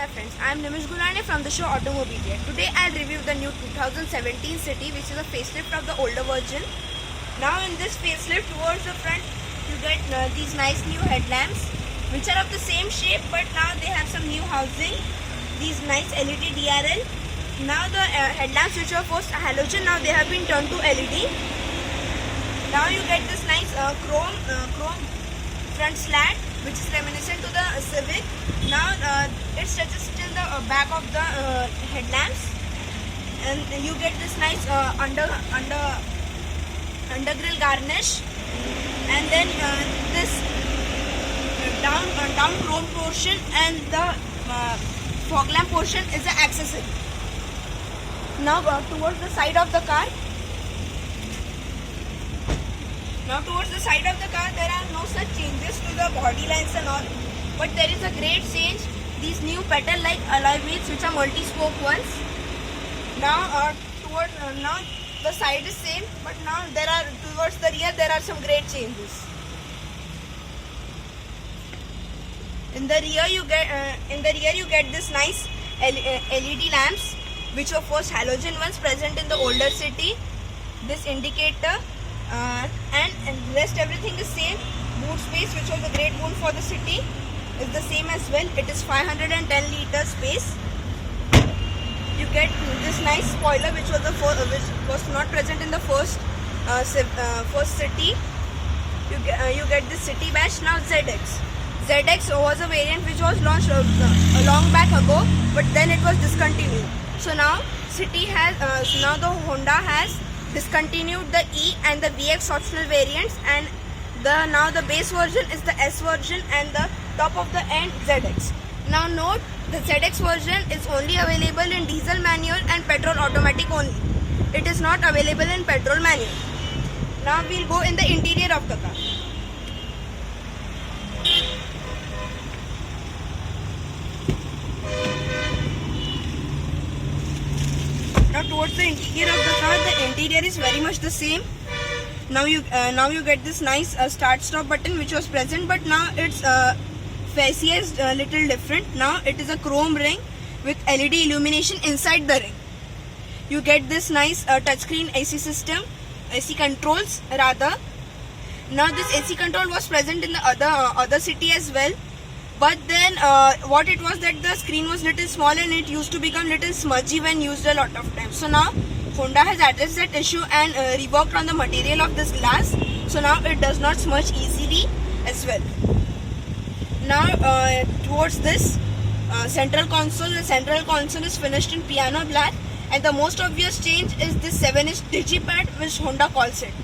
my friends, I am Nimish Gulane from the show AUTOMOBILIA. Today I'll review the new 2017 which is a facelift of the older version. Now in this facelift towards the front you get these nice new headlamps which are of the same shape, but now they have some new housing. These nice LED DRL. Now the headlamps which were first halogen, now they have been turned to LED. Now you get this nice chrome front slat which is reminiscent to the Civic. Now it stretches till the back of the headlamps, and you get this nice undergrille garnish, and then this down chrome portion and the fog lamp portion is the accessory. Now towards the side of the car. Now towards the side of the car there are no such changes to the body lines and all, but there is a great change. These new petal like alloy wheels which are multi-spoke ones. Now now the side is same, but now there are towards the rear there are some great changes. In the rear you get this nice LED lamps which were first halogen ones present in the older city. This indicator. And rest everything is same. Boot space, which was a great boon for the city, is the same as well. It is 510 liter space. You get this nice spoiler which was not present in the first city. You get this city badge. Now ZX was a variant which was launched a long back ago, but then it was discontinued. So now now the Honda has discontinued the E and the VX optional variants, and now the base version is the S version and the top of the end ZX. Now note, the ZX version is only available in diesel manual and petrol automatic only. It is not available in petrol manual. Now we'll go in the interior of the car. Now towards the interior of the car, the interior is very much the same. Now you get this nice start-stop button which was present, but now its fascia is a little different. Now it is a chrome ring with LED illumination inside the ring. You get this nice touchscreen AC system, AC controls rather. Now this AC control was present in the other city as well. But then what it was that the screen was little small and it used to become little smudgy when used a lot of times. So now Honda has addressed that issue and reworked on the material of this glass. So now it does not smudge easily as well. Now towards this central console, the central console is finished in piano black, and the most obvious change is this 7-inch digipad which Honda calls it.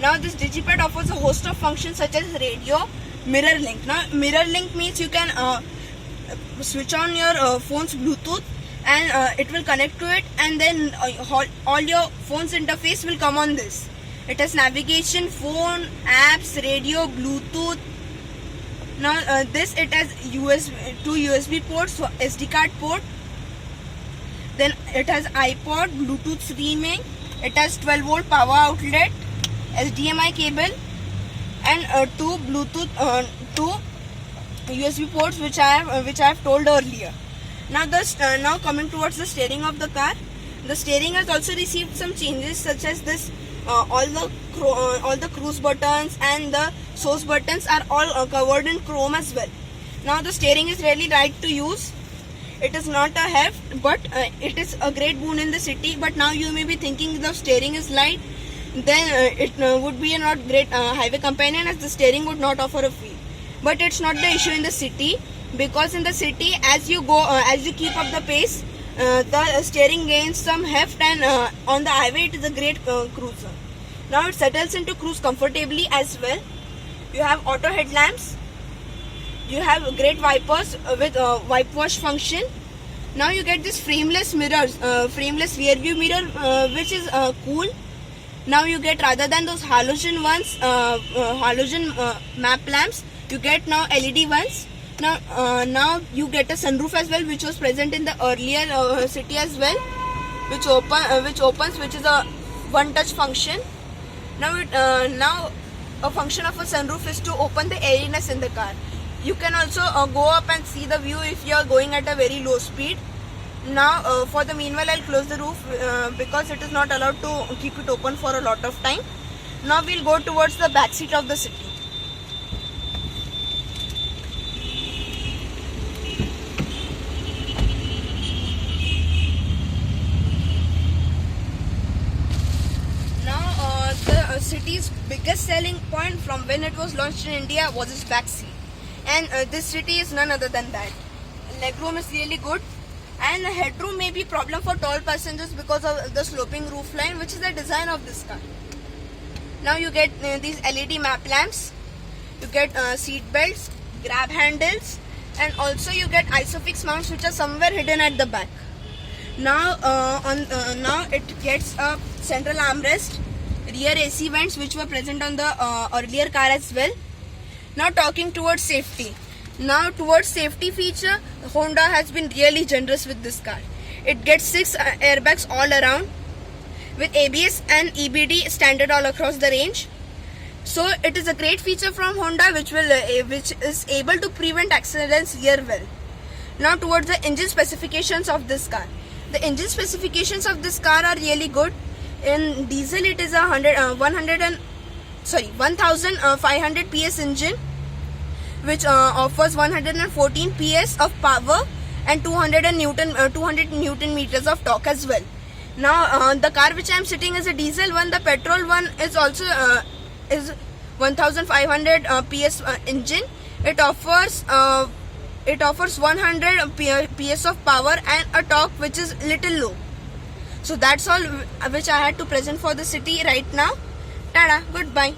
Now this digipad offers a host of functions such as radio, mirror link. Now mirror link means you can switch on your phone's Bluetooth and it will connect to it, and then all your phone's interface will come on this. It has navigation, phone, apps, radio, Bluetooth. Now it has two USB ports, so SD card port. Then it has iPod, Bluetooth streaming. It has 12 volt power outlet, HDMI cable, and two USB ports which I have told earlier. Now coming towards the steering of the car, the steering has also received some changes such as this. All the cruise buttons and the source buttons are all covered in chrome as well. Now the steering is really light to use. It is not a heft, but it is a great boon in the city. But now you may be thinking the steering is light, then it would be a not great highway companion, as the steering would not offer a feel. But it's not the issue in the city, because in the city as you keep up the pace, the steering gains some heft, and on the highway it is a great cruiser. Now it settles into cruise comfortably as well. You have auto headlamps. You have great wipers with wipe wash function. Now you get this frameless mirrors, frameless rear view mirror, which is cool. Now you get, rather than those halogen ones, halogen map lamps, you get now LED ones. Now you get a sunroof as well, which was present in the earlier city as well, which opens, which is a one-touch function. Now a function of a sunroof is to open the airiness in the car. you can also go up and see the view if you are going at a very low speed. Now for the meanwhile I'll close the roof because it is not allowed to keep it open for a lot of time. Now we'll go towards the back seat of the city. Now the city's biggest selling point from when it was launched in India was its back seat, and this city is none other than that. Legroom is really good, and headroom may be problem for tall passengers because of the sloping roofline, which is the design of this car. Now you get these LED map lamps, you get seat belts, grab handles, and also you get isofix mounts which are somewhere hidden at the back. Now now it gets a central armrest, rear AC vents which were present on the earlier car as well. Now talking towards safety. Now towards safety feature, Honda has been really generous with this car. It gets 6 airbags all around with ABS and EBD standard all across the range. So it is a great feature from Honda which is able to prevent accidents here well. Now towards the engine specifications of this car. The engine specifications of this car are really good. In diesel it is a 1500 PS engine, which offers 114 PS of power and 200 Newton meters of torque as well. Now the car which I am sitting is a diesel one. The petrol one is also is 1500 PS engine. It offers 100 PS of power and a torque which is little low. So that's all which I had to present for the city right now. Tada, goodbye.